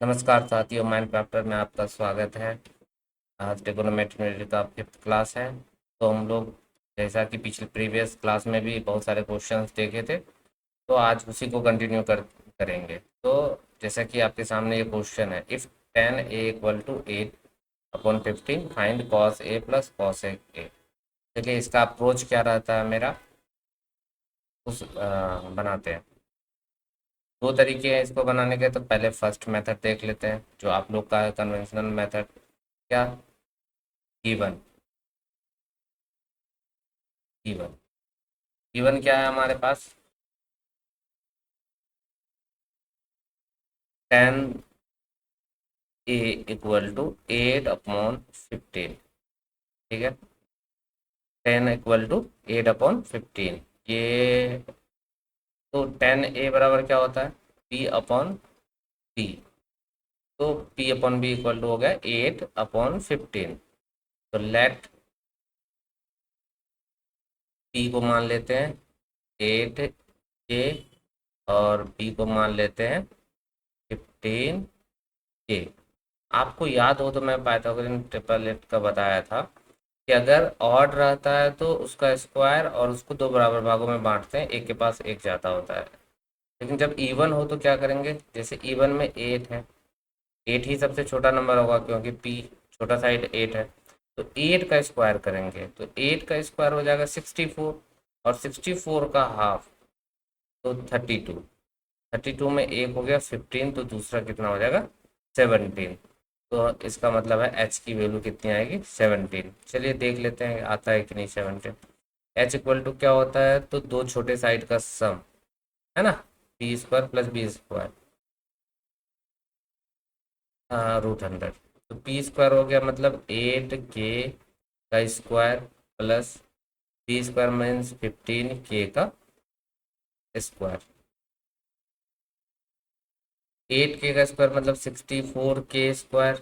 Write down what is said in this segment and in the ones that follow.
नमस्कार साथियों, माइनक्राफ्टर में आपका स्वागत है। आज ट्रिगोनोमेट्री का 5th क्लास है। तो हम लोग जैसा कि पिछले प्रीवियस क्लास में भी बहुत सारे क्वेश्चंस देखे थे, तो आज उसी को कंटिन्यू करेंगे। तो जैसा कि आपके सामने ये क्वेश्चन है, if 10a equal to 8/15 find cos A plus cos A. चलिए, इसका अप्रोच क्या रहता है मेरा, बनाते हैं। दो तरीके हैं इसको बनाने के। तो पहले फर्स्ट मेथड देख लेते हैं, जो आप लोग का है कन्वेंशनल मेथड। क्या? गिवन। गिवन। गिवन क्या है हमारे पास? 10a equal to 8/15। ठीक है, 10 इक्वल टू 8/15। ये तो 10a बराबर क्या होता है? p/b। तो p/b इक्वल टू हो गया 8/15। तो लेट p को मान लेते हैं 8k और b को मान लेते हैं 15k। आपको याद हो तो मैं पाइथागोरन ट्रिपलेट का बताया था कि अगर ऑड रहता है तो उसका स्क्वायर और उसको दो बराबर भागों में बांटते हैं, एक के पास एक जाता होता है। लेकिन जब इवन हो तो क्या करेंगे? जैसे इवन में 8 है, 8 ही सबसे छोटा नंबर होगा क्योंकि पी छोटा साइड 8 है। तो 8 का स्क्वायर करेंगे तो 8 का स्क्वायर हो जाएगा 64, और 64 का हाफ तो 32। 32 में एक हो गया 15, तो दूसरा कितना हो जाएगा? 17। तो इसका मतलब है एच की वैल्यू कितनी आएगी? 17। चलिए देख लेते हैं आता है कि नहीं 17। एच इक्वल टू क्या होता है? तो दो छोटे साइड का सम, है ना, B square plus B square, √100। तो पी स्क्वायर हो गया मतलब 8k का square plus B square means 15k का स्क्वायर। 8k का स्क्वायर मतलब 64k स्क्वायर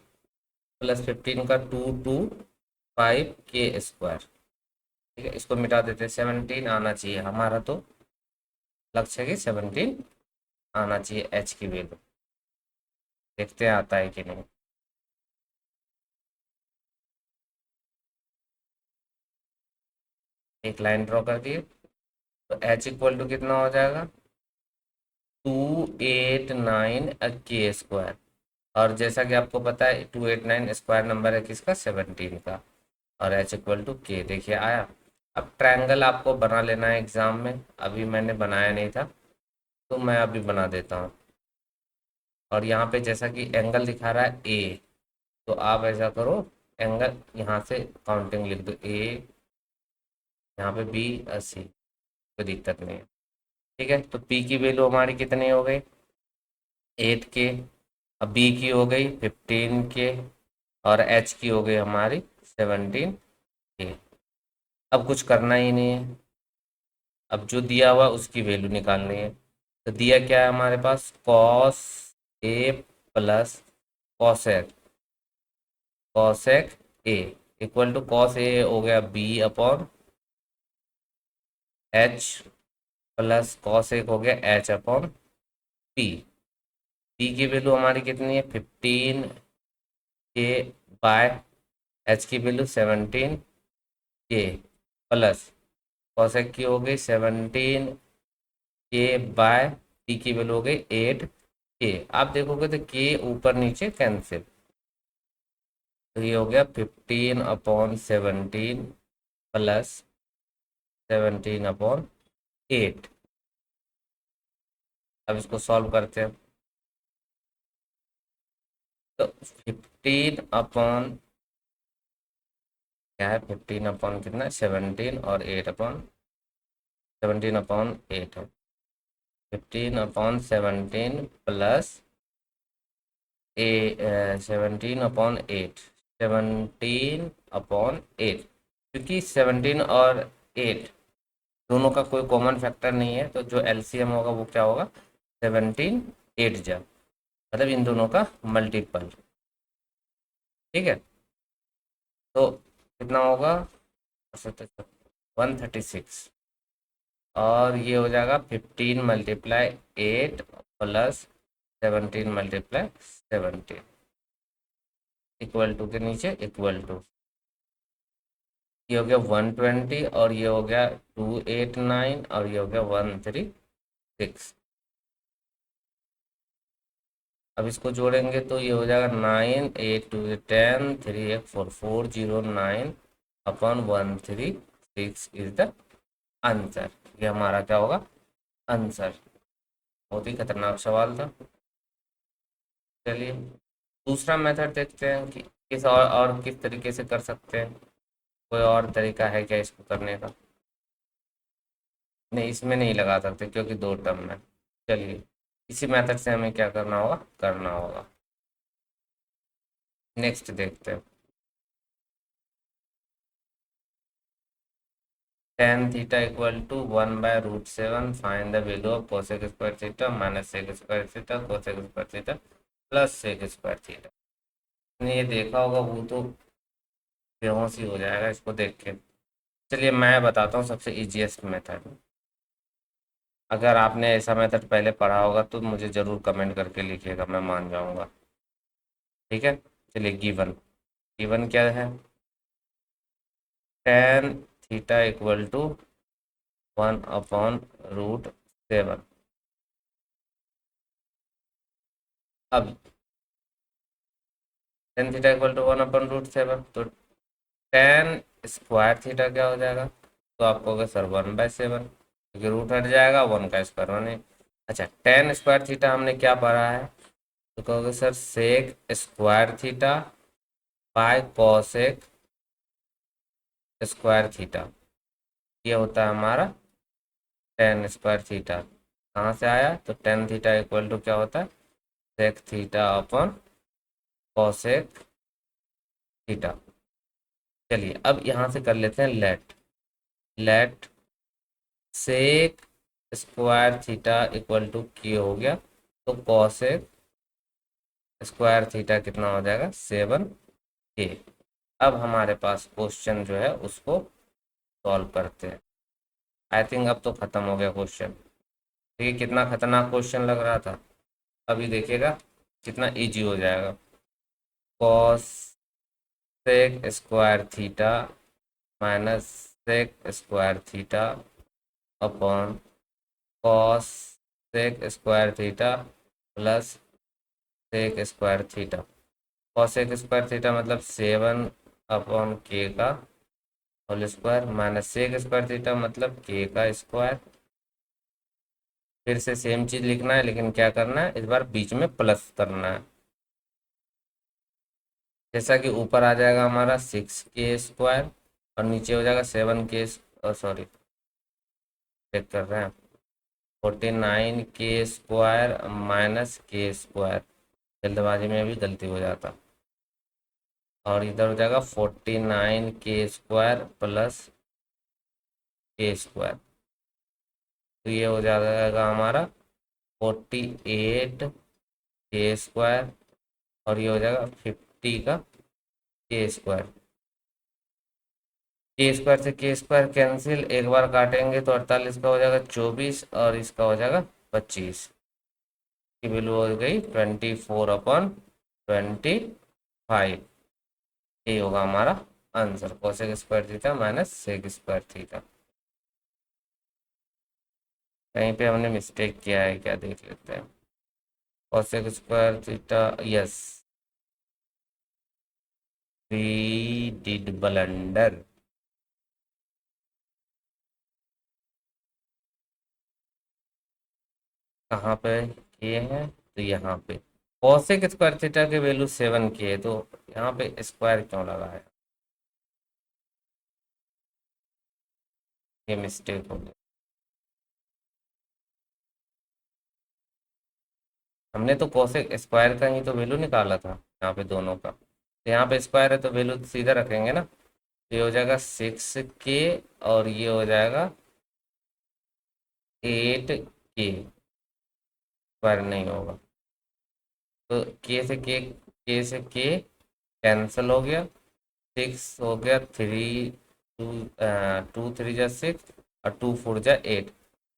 प्लस 15 का 225k स्क्वायर। ठीक है, इसको मिटा देते हैं। 17 आना चाहिए हमारा, तो लक्ष्य है कि 17 आना चाहिए एच की वैल्यू। देखते हैं आता है कि नहीं। एक लाइन ड्रॉ कर दिए, तो एच इक्वल टू कितना हो जाएगा? 289 के स्क्वायर। और जैसा कि आपको पता है 289 स्क्वायर नंबर है किसका? 17 का। और एच इक्वल टू के देखिए आया। अब ट्रायंगल आपको बना लेना है एग्जाम में, अभी मैंने बनाया नहीं था तो मैं अभी बना देता हूँ। और यहाँ पे जैसा कि एंगल दिखा रहा है ए, तो आप ऐसा करो, एंगल यहाँ से काउंटिंग लिख दो, ए यहाँ पे बी और सी, कोई दिक्कत नहीं है। ठीक है, तो पी की वैल्यू हमारी कितनी हो गई? 8k। अब बी की हो गई 15k और एच की हो गई हमारी 17k। अब कुछ करना ही नहीं है, अब जो दिया हुआ उसकी वैल्यू निकालनी है। तो दिया क्या है हमारे पास? Cos A plus cosec, cosec A equal to cos A हो गया b/, एच प्लस कॉसेक हो गया h/p। पी की वैल्यू हमारी कितनी है? 15k बाय एच की वैल्यू 17k प्लस कॉसेक की हो गई 17k बाय टी की वैल्यू हो गई 8k। आप देखोगे तो के ऊपर नीचे कैंसिल, तो ये हो गया 15/17 प्लस 17/8। अब इसको सॉल्व करते हैं। तो 15 क्या है? 15 कितना? 17 और 17/8 है। 15/17 प्लस 17/8, 17/8, क्योंकि 17 और 8 दोनों का कोई कॉमन फैक्टर नहीं है, तो जो एलसीएम होगा वो क्या होगा? 17/8 जा, मतलब इन दोनों का मल्टीपल। ठीक है, तो कितना होगा? 136। और ये हो जाएगा 15 × 8 प्लस 17 मल्टीप्लाई 17 इक्वल टू के नीचे इक्वल टू, ये हो गया 120 और ये हो गया 289 और ये हो गया 136। अब इसको जोड़ेंगे तो ये हो जाएगा 9 8 2 10 3 1 4 409 अपॉन 136 इज द आंसर। ये हमारा क्या होगा आंसर। बहुत ही खतरनाक सवाल था। चलिए दूसरा मेथड देखते हैं कि किस और किस तरीके से कर सकते हैं। कोई और तरीका है क्या इसको करने का? नहीं, इसमें नहीं लगा सकते क्योंकि दो टर्म है। चलिए इसी मेथड से हमें क्या करना होगा। नेक्स्ट देखते हैं। tan theta equal to 1/√7 find the value of cosec square theta minus sec square theta cosec square theta plus sec square theta. आपने ये देखा होगा, वो तो बेहोश ही हो जाएगा इसको देख के। चलिए मैं बताता हूँ सबसे इजीएस्ट मेथड। अगर आपने ऐसा मेथड पहले पढ़ा होगा तो मुझे ज़रूर कमेंट करके लिखिएगा, मैं मान जाऊँगा। ठीक है, चलिए गिवन गिवन क्या है? tan theta equal to 1/√7। अब tan थीटा इक्वल टू 1/√7 तो tan स्क्वायर थीटा क्या हो जाएगा? तो आपको होगा सर 1/7 क्योंकि रूट हट जाएगा, 1 का स्क्वायर 1 है। अच्छा tan स्क्वायर थीटा हमने क्या पढ़ा है? तो कहोगे sir sec square theta by cosec square theta, ये होता है हमारा tan स्क्वायर थीटा। कहाँ से आया? तो tan थीटा इक्वल टू क्या होता है? Sec theta upon cosec theta. चलिए अब यहाँ से कर लेते हैं let sec square theta equal to K हो गया, तो कॉसेक स्क्वायर थीटा कितना हो जाएगा? 7k। अब हमारे पास क्वेश्चन जो है उसको सॉल्व करते हैं। आई थिंक अब तो खत्म हो गया क्वेश्चन। देखिए कितना खतरनाक क्वेश्चन लग रहा था, अभी देखिएगा कितना इजी हो जाएगा। Cosec square theta minus sec square theta upon cosec square theta plus sec square theta. Cosec square theta मतलब 7/k का whole square minus sec square theta मतलब k का स्क्वायर। फिर से सेम चीज लिखना है लेकिन क्या करना है, इस बार बीच में प्लस करना है। जैसा कि ऊपर आ जाएगा हमारा 6k स्क्वायर और नीचे हो जाएगा 7k, सॉरी चेक कर रहे हैं, 49k square minus k square. जल्दबाजी में भी गलती हो जाता। और इधर हो जाएगा 49k square plus k square, तो ये हो जाएगा हमारा 48k स्क्वायर और ये हो जाएगा 50 का k स्क्वायर। के स्क्वायर से के स्क्वायर कैंसिल, एक बार काटेंगे तो 48 का हो जाएगा 24 और इसका हो जाएगा 25 की वैल्यू हो गई 24/25। ये होगा हमारा answer cosec square theta minus sec square theta. कहीं पे हमने मिस्टेक किया है क्या, देख लेते हैं। Cosec square theta, yes we did blunder. कहाँ पे किए हैं? तो यहाँ पे कोसेक स्क्वायर थीटा की वैल्यू 7 की है, तो यहाँ पे स्क्वायर क्यों लगा है? ये मिस्टेक हो गई। हमने तो कोसेक स्क्वायर का ही तो वैल्यू निकाला था यहाँ पे दोनों का, तो यहाँ पे स्क्वायर है तो वैल्यू सीधा रखेंगे ना। ये हो जाएगा 6k और ये हो जाएगा 8k, स्क्वायर नहीं होगा तो के कैंसिल हो गया। 6 हो गया 3, 2 3 जा 6 और 2 4 जा 8,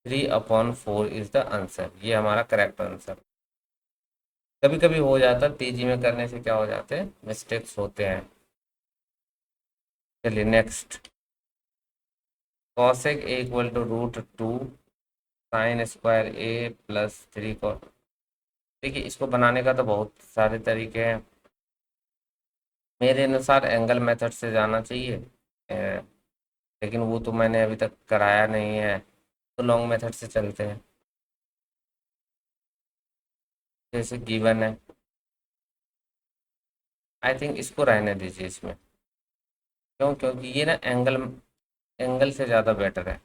3/4 इज द आंसर। ये हमारा करेक्ट आंसर। कभी कभी हो जाता है, तेजी में करने से क्या हो जाते हैं, मिस्टेक्स होते हैं। चलिए next, cosec A equal to √2 sine square A plus 3 cos। देखिए इसको बनाने का तो बहुत सारे तरीके हैं, मेरे अनुसार एंगल मेथड से जाना चाहिए, लेकिन वो तो मैंने अभी तक कराया नहीं है, तो लॉन्ग मेथड से चलते हैं। जैसे गिवन है, आई थिंक इसको रहने दीजिए इसमें। क्यों? क्योंकि ये ना एंगल एंगल से ज़्यादा बेटर है।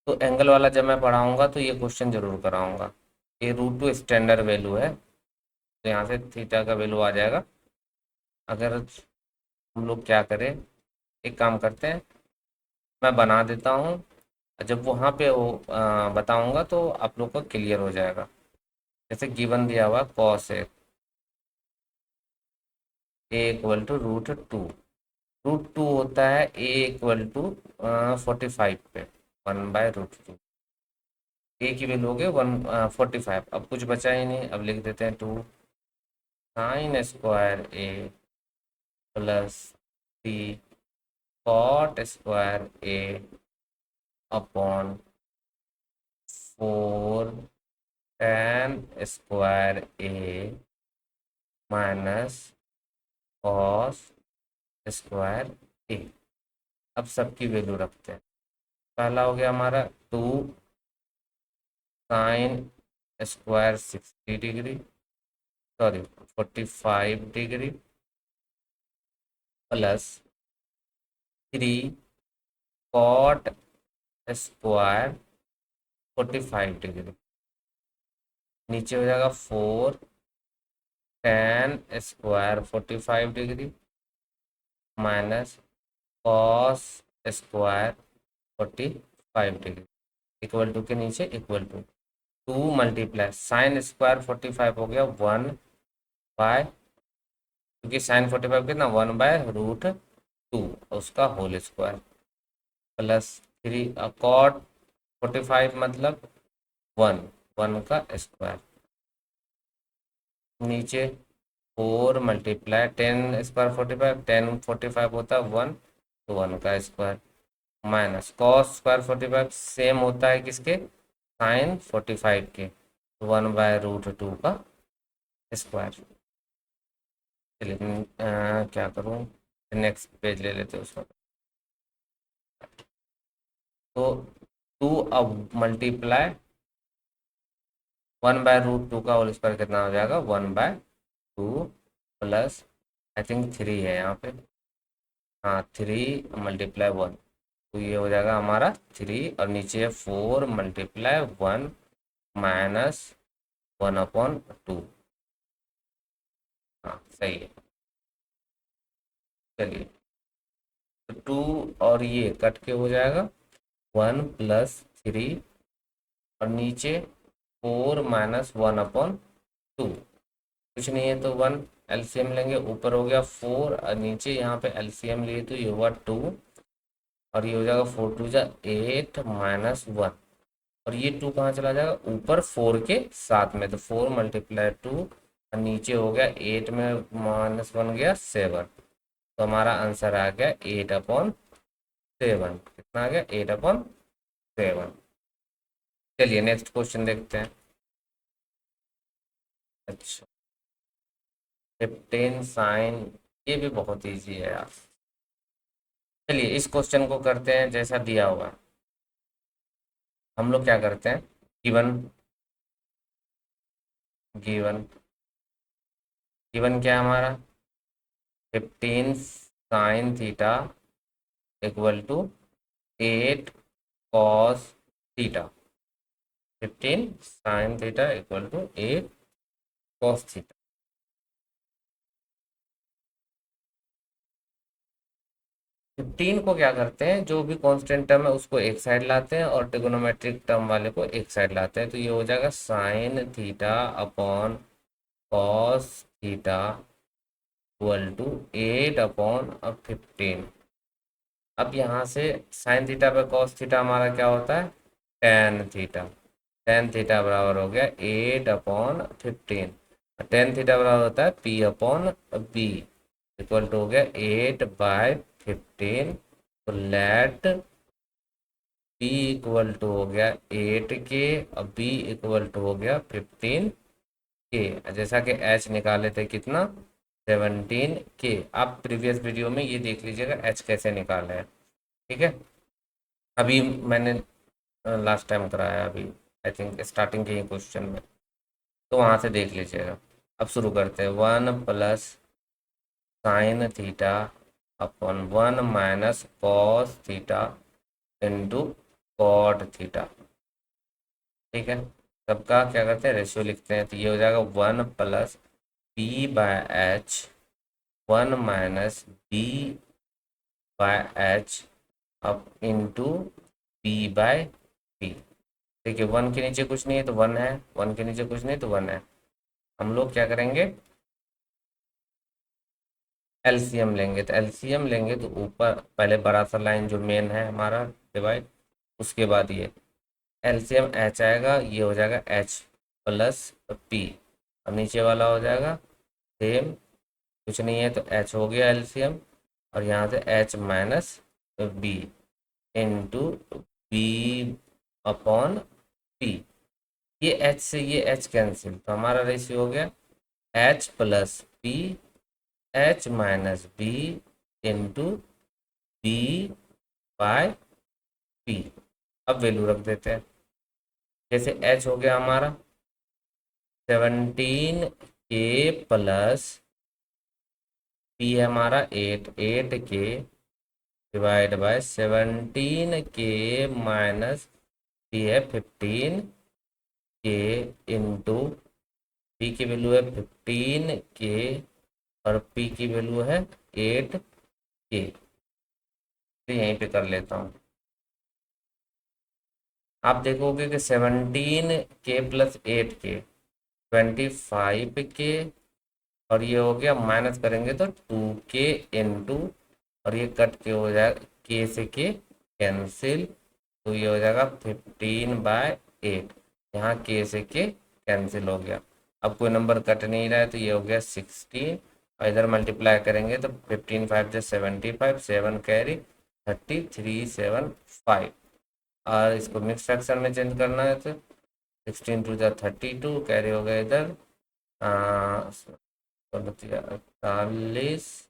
तो एंगल वाला जब मैं पढ़ाऊंगा तो ये क्वेश्चन जरूर कराऊंगा। ये √2 स्टैंडर्ड वैल्यू है, तो यहाँ से थीटा का वैल्यू आ जाएगा। अगर हम लोग क्या करें, एक काम करते हैं, मैं बना देता हूँ, जब वहाँ पे वो बताऊंगा तो आप लोग को क्लियर हो जाएगा। जैसे गिवन दिया हुआ कॉस ए इक्वल टू √2। √2 होता है ए इक्वल टू 45 पे, 1/√2। ए की वैल्यू हो गई 145। अब कुछ बचा ही नहीं, अब लिख देते हैं 2 sine square A plus 3 cot square A upon 4 tan square A minus cos square ए। अब सबकी वैल्यू रखते हैं। पहला हो गया हमारा 2 sine square 60 degree, sorry 45 degree, plus 3 cot square 45 degree. नीचे हो जाएगा 4 tan square 45 degree minus cos square 45 degree, equal to के नीचे equal to 2 multiply sine square 45 हो गया 1/, क्योंकि साइन 45 कितना 1/√2 उसका होल स्क्वायर, प्लस 3 कॉट 45 मतलब 1 का स्क्वायर, नीचे 4 मल्टीप्लाई 10 स्क्वायर 45, 10 45 होता है 1, तो 1 का square, minus cos square 45 same होता है किसके, साइन 45 के, 1/√2 का स्क्वायर। चलिए क्या करूँ, नेक्स्ट पेज ले लेते हैं उसको। तो 2 अब मल्टीप्लाई 1/√2 का होल स्क्वायर कितना हो जाएगा 1/2 प्लस आई थिंक 3 है यहाँ पे, हाँ 3 × 1, तो ये हो जाएगा हमारा 3, और नीचे है 4 × 1 माइनस 1/2। हाँ सही है। चलिए तो 2 और ये कट के हो जाएगा 1 प्लस 3, और नीचे 4 माइनस 1/2, कुछ नहीं है तो 1, एलसीएम लेंगे, ऊपर हो गया 4 और नीचे यहाँ पे एलसीएम लिए तो ये हुआ 2, और ये हो जाएगा 4 × 2 = 8 माइनस 1, और ये 2 कहाँ चला जाएगा ऊपर 4 के साथ में, तो 4 × 2, और नीचे हो गया 8 में -1 गया 7, तो हमारा आंसर आ गया 8/7। कितना आ गया 8/7। चलिए नेक्स्ट क्वेश्चन देखते हैं। अच्छा 15 साइन, ये भी बहुत इजी है यार। चलिए इस क्वेश्चन को करते हैं जैसा दिया हुआ। हम लोग क्या करते हैं, गिवन गिवन गिवन क्या है हमारा, 15 sine theta equal to 8 cos theta. 15 sine theta equal to 8 cos theta. 15 को क्या करते हैं, जो भी कांस्टेंट टर्म है उसको एक साइड लाते हैं और ट्रिग्नोमेट्रिक टर्म वाले को एक साइड लाते हैं, तो ये हो जाएगा sine theta upon cos theta equal to 8/15। अब यहाँ से साइन थीटा पे कॉस थीटा हमारा क्या होता है, टेन थीटा। टेन थीटा बराबर हो गया 8/15। टेन थीटा बराबर होता है P upon B, equal to हो गया 8/15। तो लेट पी इक्वल टू हो गया 8 के और बी इक्वल टू हो गया 15 के। जैसा कि एच निकाले थे कितना, 17 के। आप प्रीवियस वीडियो में ये देख लीजिएगा एच कैसे निकाले है, ठीक है। अभी मैंने लास्ट टाइम कराया, अभी आई थिंक स्टार्टिंग के ही क्वेश्चन में, तो वहाँ से देख लीजिएगा। अब शुरू करते हैं। 1 + sin theta upon 1 - cos theta into cot theta, ठीक है। सबका क्या करते हैं, रेशियो लिखते हैं। तो ये हो जाएगा 1 + p/h 1 - b/h अब इंटू p/p। देखिए 1 के नीचे कुछ नहीं है तो 1 है, 1 के नीचे कुछ नहीं तो 1 है। हम लोग क्या करेंगे, एलसीएम लेंगे। तो एलसीएम लेंगे तो ऊपर पहले बड़ा सा लाइन जो मेन है हमारा डिवाइड, उसके बाद ये एलसीएम एच आएगा, ये हो जाएगा एच प्लस पी। अब नीचे वाला हो जाएगा सेम, कुछ नहीं है तो एच हो गया एलसीएम, और यहाँ से H minus B into B upon P. ये एच से ये एच कैंसिल, तो हमारा रेशियो हो गया H plus P H minus B into B by P. अब वैल्यू रख देते हैं। जैसे एच हो गया हमारा 17 के प्लस पी है हमारा 8 के डिवाइड बाय 17 के माइनस पी है 15 के इंटू पी की वैल्यू है 15 के और पी की वैल्यू है 8 के। तो यहीं पे कर लेता हूँ। आप देखोगे कि 17 के प्लस 8 के 25 के, और ये हो गया माइनस करेंगे तो 2 के इंटू, और ये कट के हो जाएगा के से के कैंसिल, तो ये हो जाएगा 15/8। यहाँ के से के कैंसिल हो गया। अब कोई नंबर कट नहीं रहा है तो ये हो गया 16, और इधर मल्टीप्लाई करेंगे तो 15 5 से 75, 7 कैरी 3375। और इसको मिक्स फ्रैक्शन में चेंज करना है तो 16 × 2 = 32, कैरी हो गया इधर 48,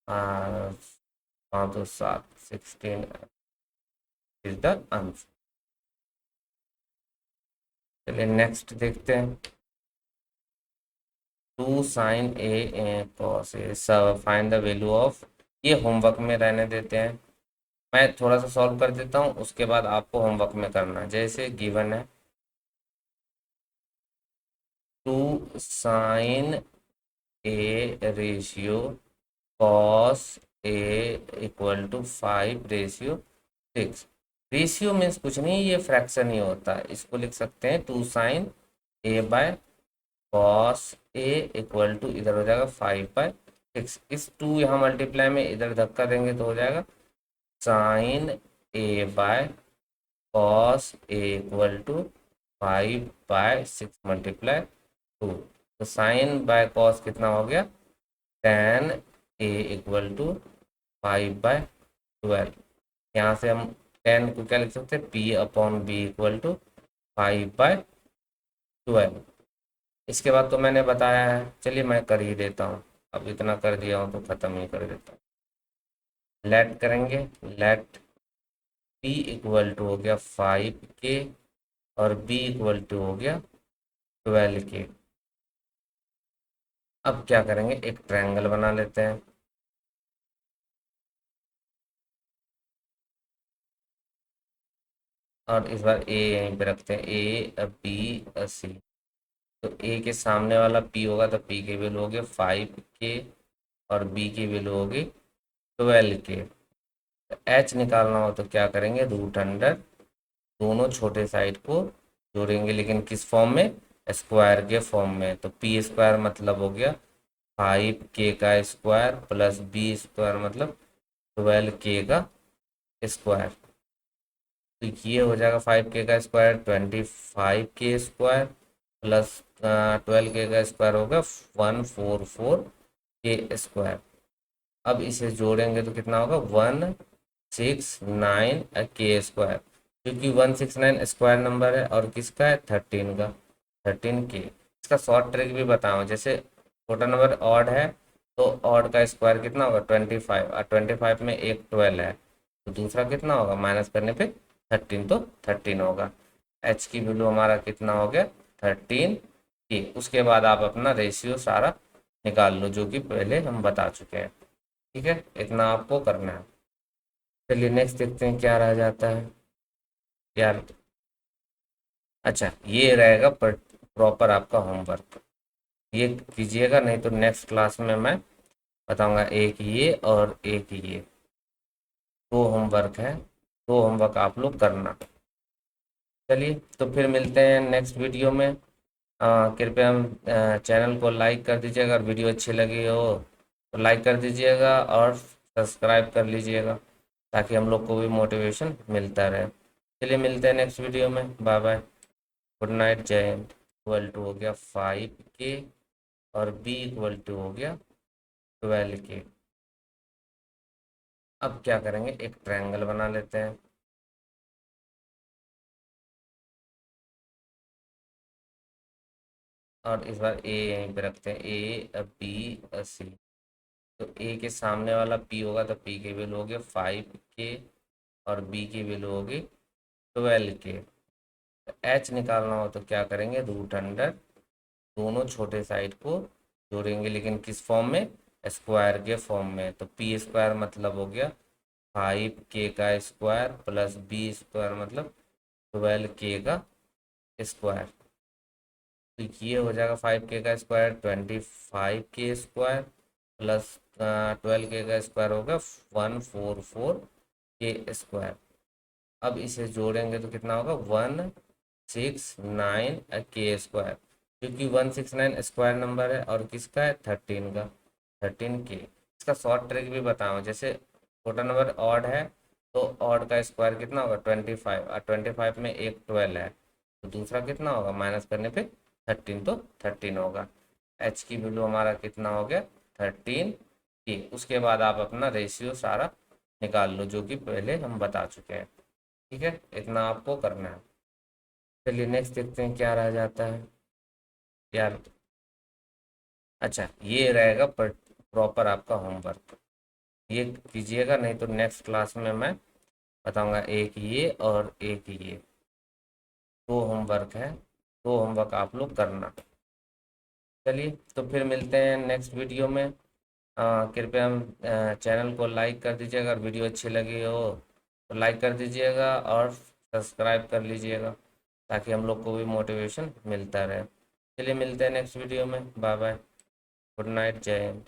5 2 7, 16 इज द आंसर। चलिए नेक्स्ट देखते हैं। 2 sin A cos A, सब फाइंड द वैल्यू ऑफ। ये होमवर्क में रहने देते हैं, मैं थोड़ा सा सॉल्व कर देता हूँ, उसके बाद आपको होमवर्क में करना है। जैसे गिवन है 2 sin A ratio cos A equal to 5/6। Ratio means कुछ नहीं, ये फ्रैक्शन ही होता है। इसको लिख सकते हैं 2 sin A/cos A equal to, इधर हो जाएगा 5/6। इस 2 यहाँ मल्टीप्लाई में इधर धक्का देंगे तो हो जाएगा sin A/cos A equal to 5/6 multiply 2। तो साइन बाय कॉस कितना हो गया, tan A इक्वल टू 5/12। यहाँ से हम tan को क्या लिख सकते हैं, P upon B equal to 5/12। इसके बाद तो मैंने बताया है, चलिए मैं कर ही देता हूँ। अब इतना कर दिया हूँ तो ख़त्म ही कर देता हूँ। लेट करेंगे, लेट P इक्वल टू हो गया 5 के और B इक्वल टू हो गया 12 के। अब क्या करेंगे, एक ट्रायंगल बना लेते हैं। और इस बार ए यहीं पे रखते हैं, A B C। तो ए के सामने वाला P होगा तो P की वैल्यू होगी 5 के और B की वैल्यू होगी 12 के। तो H निकालना हो तो क्या करेंगे, रूट अंडर दोनों छोटे साइड को जोड़ेंगे, लेकिन किस फॉर्म में, स्क्वायर के फॉर्म में। तो P² मतलब हो गया 5K का स्क्वायर प्लस B² मतलब 12K का स्क्वायर। तो ये हो जाएगा 5K का स्क्वायर 25K स्क्वायर प्लस 12 के का स्क्वायर होगा 144 के स्क्वायर। अब इसे जोड़ेंगे तो कितना होगा 169 के स्क्वायर, क्योंकि 169 स्क्वायर नंबर है और किसका है 13 का, 13 के। इसका शॉर्ट ट्रिक भी बताऊँ, जैसे छोटा नंबर ऑड है तो ऑड का स्क्वायर कितना होगा 25, और 25 में एक 12 है तो दूसरा कितना होगा माइनस करने पे 13, तो 13 होगा। एच की वैल्यू हमारा कितना हो गया 13 के। उसके बाद आप अपना रेशियो सारा निकाल लो जो कि पहले हम बता चुके हैं। ठीक है, इतना आपको करना है। चलिए नेक्स्ट देखते हैं क्या रह जाता है यार। अच्छा, ये रहेगा प्रॉपर आपका होमवर्क, ये कीजिएगा, नहीं तो नेक्स्ट क्लास में मैं बताऊंगा। एक ये और एक ये दो होमवर्क है, दो होमवर्क आप लोग करना। चलिए तो फिर मिलते हैं नेक्स्ट वीडियो में। कृपया चैनल को लाइक कर दीजिएगा, अगर वीडियो अच्छी लगी हो तो लाइक कर दीजिएगा और सब्सक्राइब कर लीजिएगा, ताकि हम लोग को भी मोटिवेशन मिलता रहे। चलिए मिलते हैं नेक्स्ट वीडियो में, बाय बाय, गुड नाइट, जय हिंद। इक्वल टू हो गया 5 के और बी इक्वल टू हो गया 12 के। अब क्या करेंगे, एक ट्रायंगल बना लेते हैं। और इस बार ए यहीं पे रखते हैं, ए बी सी। तो ए के सामने वाला पी होगा तो पी की वैल्यू होगी 5 के और बी की वैल्यू होगी 12 के। एच निकालना हो तो क्या करेंगे, रूट अंडर दोनों छोटे साइड को जोड़ेंगे, लेकिन किस फॉर्म में, स्क्वायर के फॉर्म में। तो पी स्क्वायर मतलब हो गया 5 के का स्क्वायर प्लस बी स्क्वायर मतलब 12 के का स्क्वायर। तो ये हो जाएगा 5 के का स्क्वायर 25 के स्क्वायर प्लस 12 के का स्क्वायर होगा 144 के स्क्वायर। अब इसे जोड़ेंगे तो कितना होगा 169 के स्क्वायर, क्योंकि 169 स्क्वायर नंबर है और किसका है 13 का, 13 के। इसका शॉर्ट ट्रिक भी बताऊँ, जैसे छोटा नंबर ऑड है तो ऑड का स्क्वायर कितना होगा 25, और 25 में एक 12 है तो दूसरा कितना होगा माइनस करने पे 13, तो 13 होगा। एच की वैल्यू हमारा कितना हो गया 13 के। उसके बाद आप अपना रेशियो सारा निकाल लो जो कि पहले हम बता चुके हैं। ठीक है, इतना आपको करना है। चलिए नेक्स्ट देखते हैं क्या रह जाता है यार। अच्छा, ये रहेगा प्रॉपर आपका होमवर्क, ये कीजिएगा, नहीं तो नेक्स्ट क्लास में मैं बताऊंगा। एक ये और एक ये दो होमवर्क है, दो होमवर्क आप लोग करना। चलिए तो फिर मिलते हैं नेक्स्ट वीडियो में। कृपया चैनल को लाइक कर दीजिएगा, अगर वीडियो अच्छी लगी हो तो लाइक कर दीजिएगा और सब्सक्राइब कर लीजिएगा, ताकि हम लोग को भी मोटिवेशन मिलता रहे। चलिए मिलते हैं नेक्स्ट वीडियो में, बाय बाय, गुड नाइट, जय हिंद।